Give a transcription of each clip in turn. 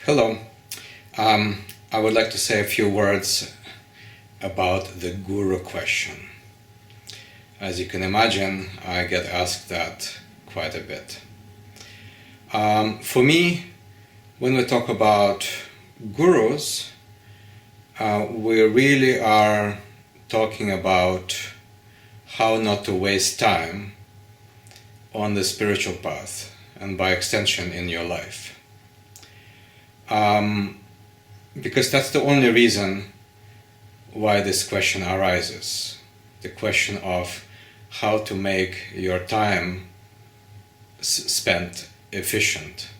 Hello. I would like to say a few words about the guru question. As you can imagine, I get asked that quite a bit. For me, when we talk about gurus, we really are talking about how not to waste time on the spiritual path and by extension in your life. Because that's the only reason why this question arises. The question of how to make your time spent efficient.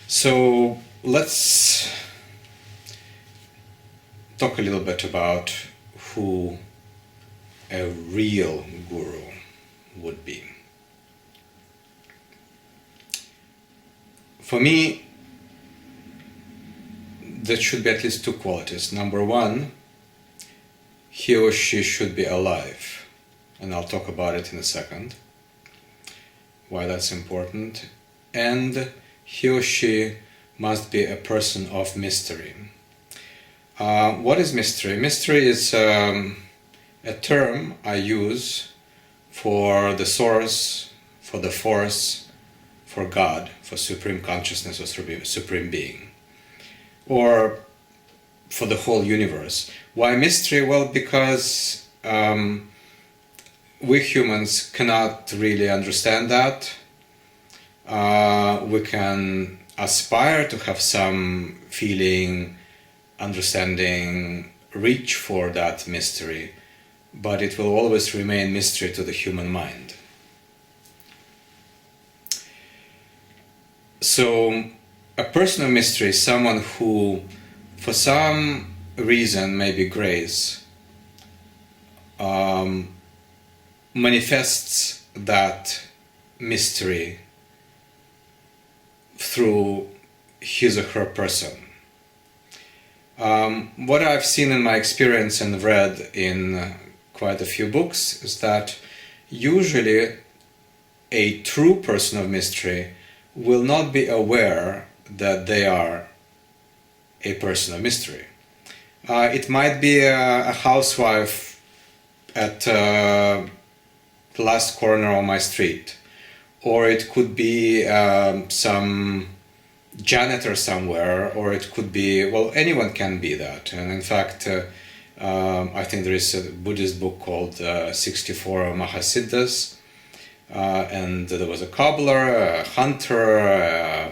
So let's talk a little bit about who a real guru would be. For me, there should be at least two qualities. Number one, he or she should be alive. And I'll talk about it in a second, why that's important. And he or she must be a person of mystery. What is mystery? Mystery is a term I use for the source, for the force, for God, for supreme consciousness or supreme being, or for the whole universe. Why mystery? Well, because we humans cannot really understand that. We can aspire to have some feeling, understanding, reach for that mystery, but it will always remain mystery to the human mind. So a person of mystery is someone who, for some reason, maybe grace, manifests that mystery through his or her person. What I've seen in my experience and read in quite a few books is that usually a true person of mystery will not be aware that they are a person of mystery. It might be a housewife at the last corner on my street, or it could be some janitor somewhere, or it could be, well, anyone can be that. And in fact, I think there is a Buddhist book called 64 Mahasiddhas, and there was a cobbler, a hunter,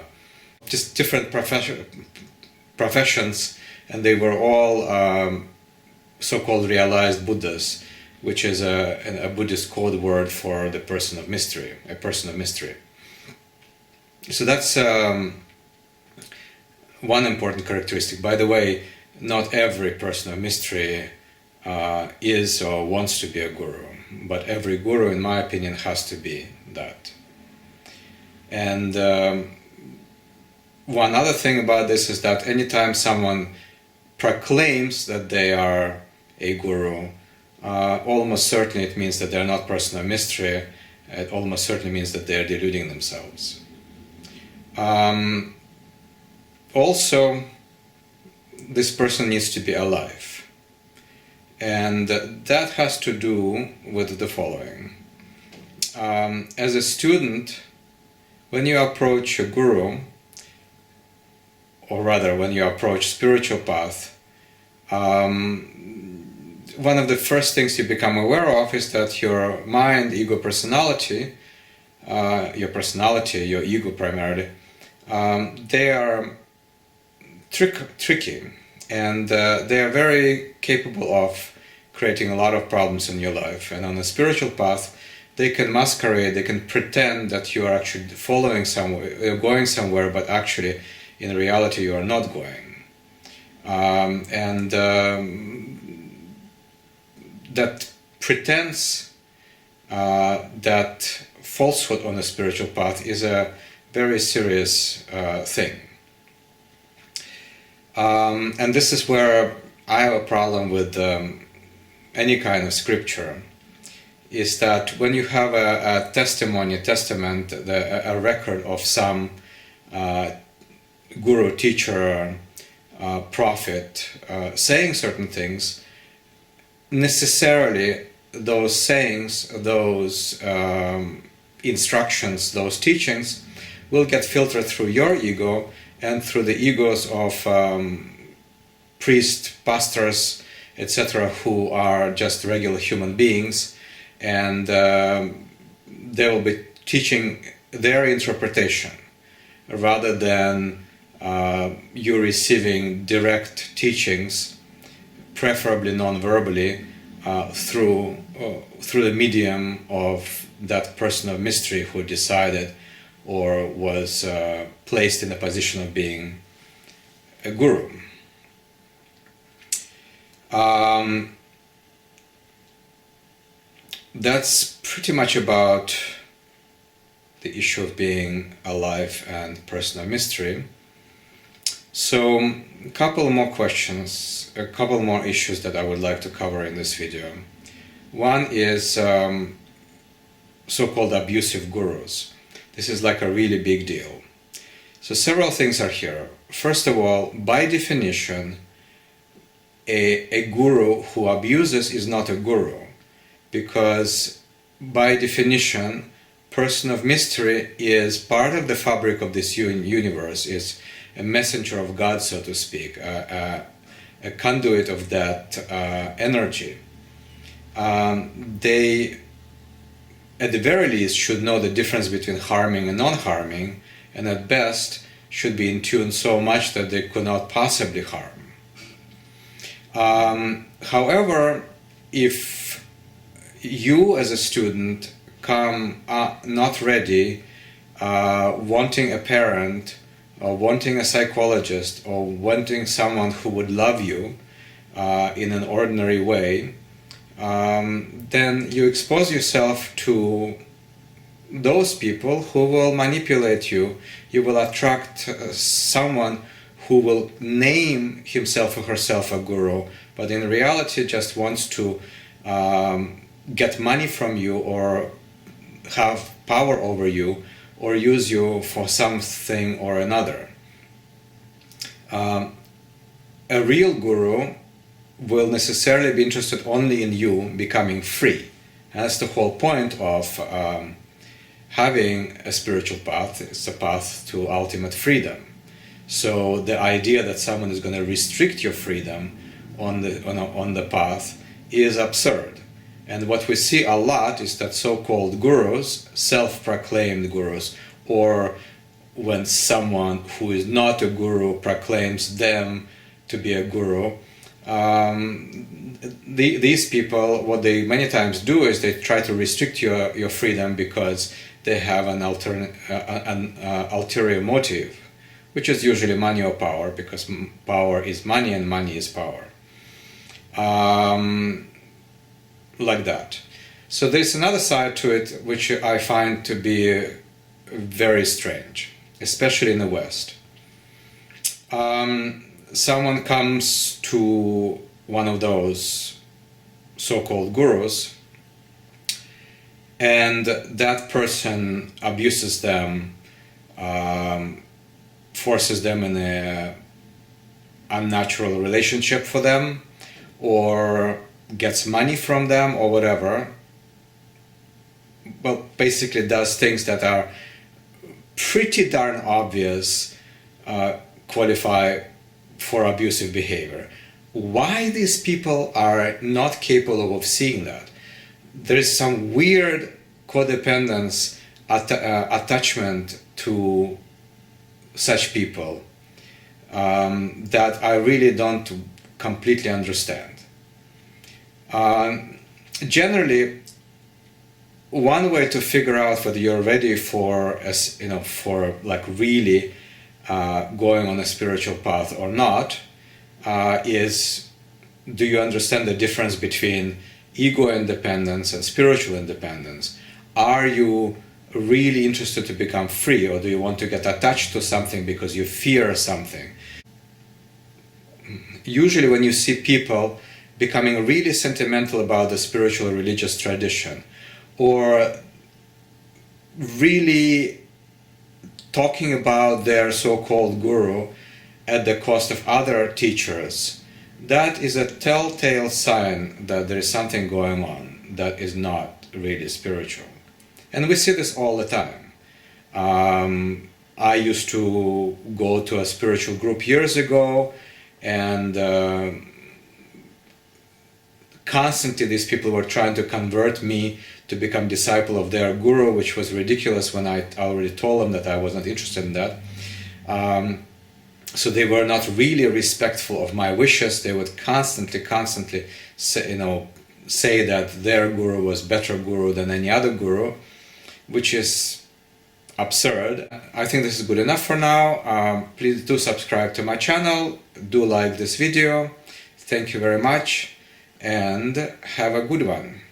just different professions, and they were all so-called realized Buddhas, which is a Buddhist code word for the person of mystery, a person of mystery. So that's one important characteristic. By the way, not every person of mystery is or wants to be a guru, but every guru, in my opinion, has to be that. And one other thing about this is that anytime someone proclaims that they are a guru, almost certainly it means that they're not person of mystery. It almost certainly means that they're deluding themselves. Also, this person needs to be alive. And that has to do with the following. As a student, when you approach a guru, or rather when you approach spiritual path, one of the first things you become aware of is that your mind, ego, personality, your ego primarily, they are tricky, and they are very capable of creating a lot of problems in your life. And on a spiritual path, they can masquerade, they can pretend that you are actually following somewhere, you're going somewhere, but actually in reality you are not going. That pretense, that falsehood on the spiritual path is a very serious thing. And this is where I have a problem with any kind of scripture, is that when you have a testimony, a testament, a record of some guru, teacher, prophet saying certain things, necessarily those sayings, those instructions, those teachings will get filtered through your ego and through the egos of priests, pastors, etc., who are just regular human beings, and they will be teaching their interpretation rather than you receiving direct teachings, preferably non-verbally, through the medium of that person of mystery who decided or was placed in a position of being a guru. That's pretty much about the issue of being alive and person of mystery. So, a couple more questions, a couple more issues that I would like to cover in this video. One is so-called abusive gurus. This is like a really big deal. So several things are here. First of all, by definition, a guru who abuses is not a guru, because by definition, person of mystery is part of the fabric of this universe, is a messenger of God, so to speak, a conduit of that energy. They, at the very least, should know the difference between harming and non-harming, and at best should be in tune so much that they could not possibly harm. However, if you as a student come not ready, wanting a parent, or wanting a psychologist, or wanting someone who would love you in an ordinary way, then you expose yourself to those people who will manipulate you. You will attract someone who will name himself or herself a guru, but in reality just wants to get money from you or have power over you or use you for something or another. A real guru will necessarily be interested only in you becoming free. And that's the whole point of having a spiritual path. It's a path to ultimate freedom. So the idea that someone is going to restrict your freedom on the path is absurd. And what we see a lot is that so-called gurus, self-proclaimed gurus, or when someone who is not a guru proclaims them to be a guru, these people, what they many times do is they try to restrict your freedom because they have an ulterior motive, which is usually money or power, because power is money and money is power. Like that. So there's another side to it which I find to be very strange, especially in the West. Someone comes to one of those so-called gurus, and that person abuses them, forces them in a unnatural relationship for them, or gets money from them, or whatever. Well, basically does things that are pretty darn obvious, qualify for abusive behavior. Why these people are not capable of seeing that? There is some weird codependence, attachment to such people that I really don't completely understand. Generally, one way to figure out whether you're ready for, for like really going on a spiritual path or not, is, do you understand the difference between ego independence and spiritual independence? Are you really interested to become free, or do you want to get attached to something because you fear something? Usually when you see people becoming really sentimental about the spiritual religious tradition, or really talking about their so-called guru at the cost of other teachers, that is a telltale sign that there is something going on that is not really spiritual. And we see this all the time. I used to go to a spiritual group years ago, and constantly these people were trying to convert me to become disciple of their guru, which was ridiculous when I already told them that I was not interested in that. So they were not really respectful of my wishes. They would constantly say that their guru was better guru than any other guru, which is absurd. I think this is good enough for now. Please do subscribe to my channel. Do like this video. Thank you very much, and have a good one.